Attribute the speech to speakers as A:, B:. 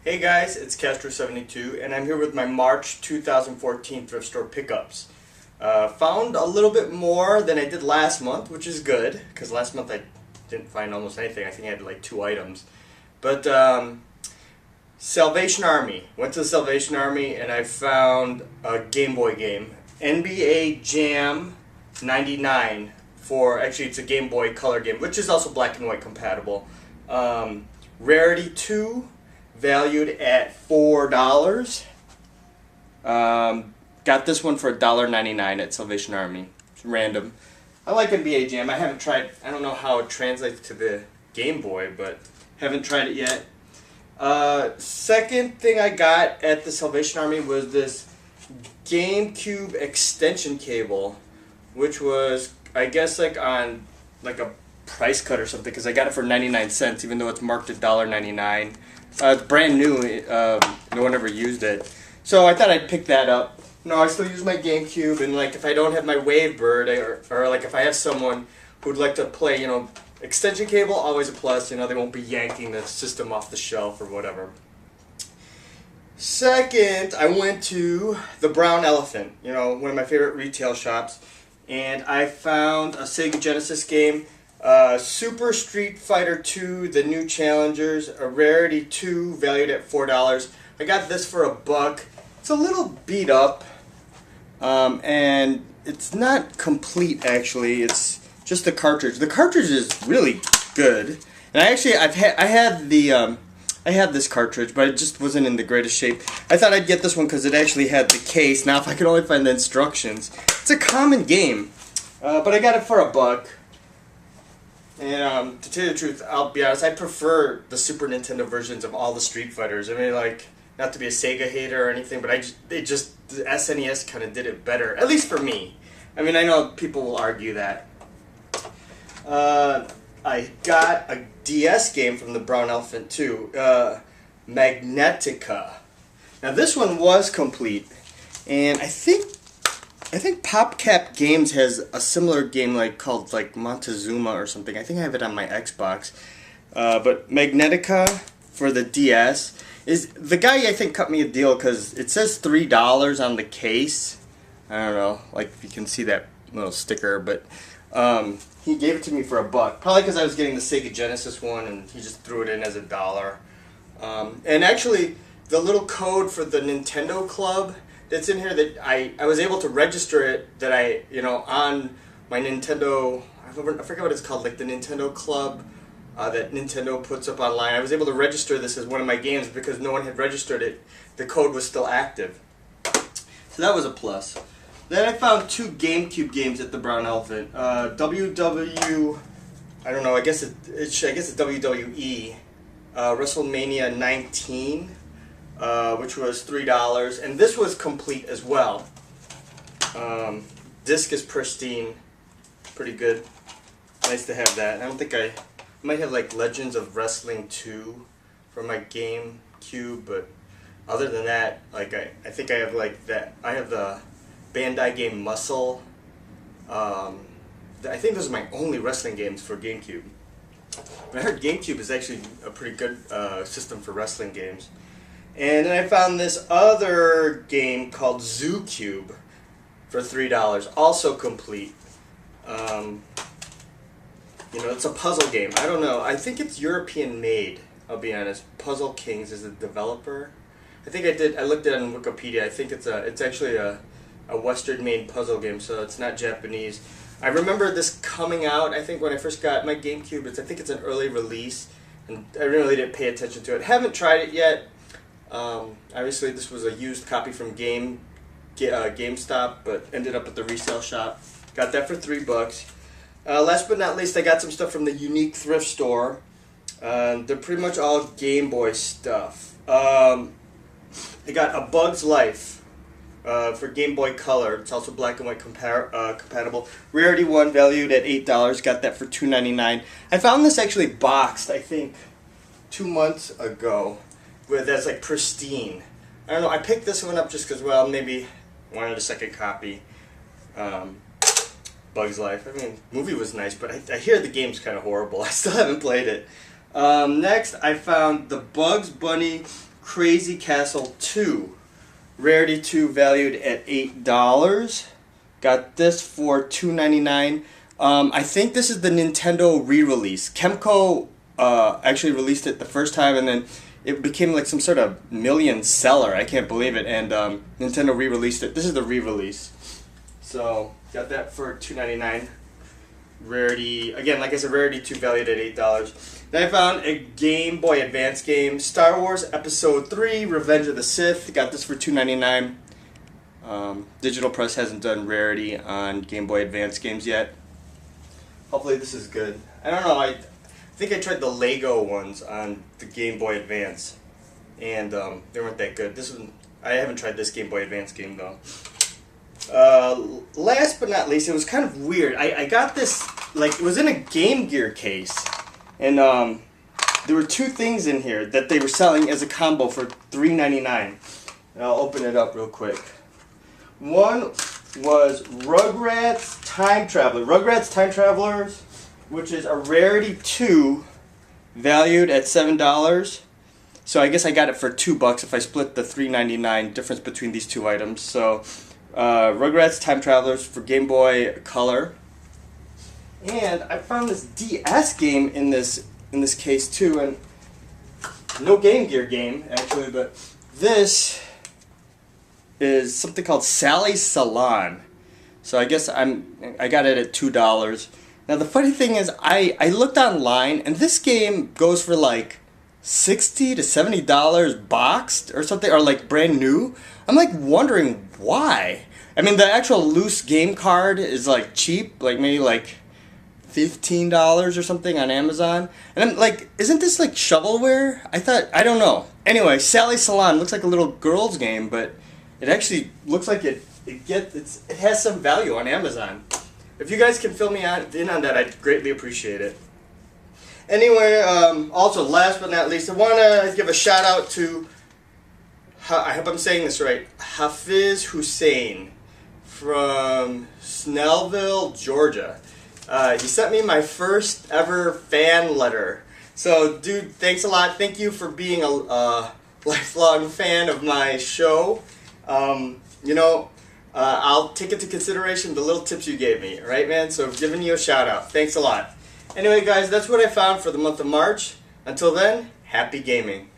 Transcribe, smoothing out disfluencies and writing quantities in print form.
A: Hey guys, it's Castro72 and I'm here with my March 2014 thrift store pickups. Found a little bit more than I did last month, which is good, because last month I didn't find almost anything. I think I had like 2 items. But Salvation Army. Went to the Salvation Army and I found a Game Boy game. NBA Jam 99 for, actually it's a Game Boy Color game, which is also black and white compatible. Rarity 2. Valued at $4. Got this one for $1.99 at Salvation Army. It's random. I like NBA Jam. I haven't tried. I don't know how it translates to the Game Boy, but haven't tried it yet. Second thing I got at the Salvation Army was this GameCube extension cable, which was, I guess, like on like a price cut or something, because I got it for 99 cents, even though it's marked at $1.99. It's brand new. No one ever used it, so I thought I'd pick that up. No, I still use my GameCube, and like if I don't have my Wavebird, or like if I have someone who'd like to play, extension cable, always a plus. They won't be yanking the system off the shelf or whatever. Second, I went to the Brown Elephant, one of my favorite retail shops, and I found a Sega Genesis game. Super Street Fighter 2, the new challengers, a Rarity 2, valued at $4. I got this for $1. It's a little beat up, and it's not complete actually. It's just the cartridge. The cartridge is really good, and I had this cartridge, but it just wasn't in the greatest shape. I thought I'd get this one because it actually had the case. Now, if I could only find the instructions, it's a common game, but I got it for $1. And to tell you the truth, I'll be honest, I prefer the Super Nintendo versions of all the Street Fighters. I mean, like, not to be a Sega hater or anything, but the SNES kind of did it better, at least for me. I mean, I know people will argue that. I got a DS game from the Brown Elephant too, Magnetica. Now this one was complete, and I think PopCap Games has a similar game called Montezuma or something. I think I have it on my Xbox. But Magnetica for the DS is, the guy I think cut me a deal because it says $3 on the case. I don't know, if you can see that little sticker, but he gave it to me for $1. Probably because I was getting the Sega Genesis one and he just threw it in as $1. And actually, the little code for the Nintendo Club that's in here, that I was able to register it, that on my Nintendo, I forget what it's called, like the Nintendo Club that Nintendo puts up online. I was able to register this as one of my games because no one had registered it. The code was still active. So that was a plus. Then I found 2 GameCube games at the Brown Elephant. I don't know, I guess it's WWE, WrestleMania 19. Which was $3, and this was complete as well. Disc is pristine, pretty good. Nice to have that. I don't think I might have Legends of Wrestling 2 for my GameCube, but other than that, I think I have that. I have the Bandai game Muscle. I think those are my only wrestling games for GameCube. But I heard GameCube is actually a pretty good system for wrestling games. And then I found this other game called Zoo Cube for $3, also complete. It's a puzzle game. I don't know. I think it's European made, I'll be honest. Puzzle Kings is the developer. I looked at it on Wikipedia. I think it's actually a Western made puzzle game, so it's not Japanese. I remember this coming out, I think when I first got my GameCube. I think it's an early release, and I really didn't pay attention to it. Haven't tried it yet. Obviously this was a used copy from GameStop, but ended up at the resale shop. Got that for $3. Last but not least, I got some stuff from the Unique Thrift Store. They're pretty much all Game Boy stuff. I got A Bug's Life for Game Boy Color. It's also black and white compatible. Rarity 1, valued at $8. Got that for $2.99. I found this actually boxed, I think, 2 months ago. That's pristine. I don't know, I picked this one up just because, well, maybe wanted a second copy. Bug's Life. I mean, movie was nice, but I hear the game's kind of horrible. I still haven't played it. Next, I found the Bugs Bunny Crazy Castle 2. Rarity 2 valued at $8. Got this for $2.99. I think this is the Nintendo re-release. Kemco actually released it the first time, and then it became like some sort of million seller. I can't believe it. And Nintendo re-released it. This is the re-release. So got that for $2.99. Rarity, again, like I said, Rarity 2 valued at $8. Then I found a Game Boy Advance game, Star Wars Episode 3, Revenge of the Sith. Got this for $2.99. Digital Press hasn't done Rarity on Game Boy Advance games yet. Hopefully this is good. I don't know, I think I tried the Lego ones on the Game Boy Advance, and they weren't that good. This one, I haven't tried this Game Boy Advance game though. Last but not least, it was kind of weird. I got this, like, it was in a Game Gear case, and there were two things in here that they were selling as a combo for $3.99. And I'll open it up real quick. One was Rugrats Time Traveler. Rugrats Time Travelers, which is a Rarity 2, valued at $7. So I guess I got it for $2 if I split the $3.99 difference between these two items. So Rugrats Time Travelers for Game Boy Color. And I found this DS game in this case too, and no Game Gear game actually, but this is something called Sally's Salon. So I guess I got it at $2. Now the funny thing is I looked online, and this game goes for like $60 to $70 boxed or something, or like brand new. I'm like wondering why. I mean, the actual loose game card is like cheap, like maybe like $15 or something on Amazon. And I'm like, isn't this like shovelware? I don't know. Anyway, Sally's Salon looks like a little girl's game, but it actually looks like it has some value on Amazon. If you guys can fill me in on that, I'd greatly appreciate it. Anyway, also last but not least, I want to give a shout out to, I hope I'm saying this right, Hafiz Hussain from Snellville, Georgia. He sent me my first ever fan letter. So, dude, thanks a lot. Thank you for being a lifelong fan of my show. I'll take into consideration the little tips you gave me, right, man? So, giving you a shout out. Thanks a lot. Anyway, guys, that's what I found for the month of March. Until then, happy gaming.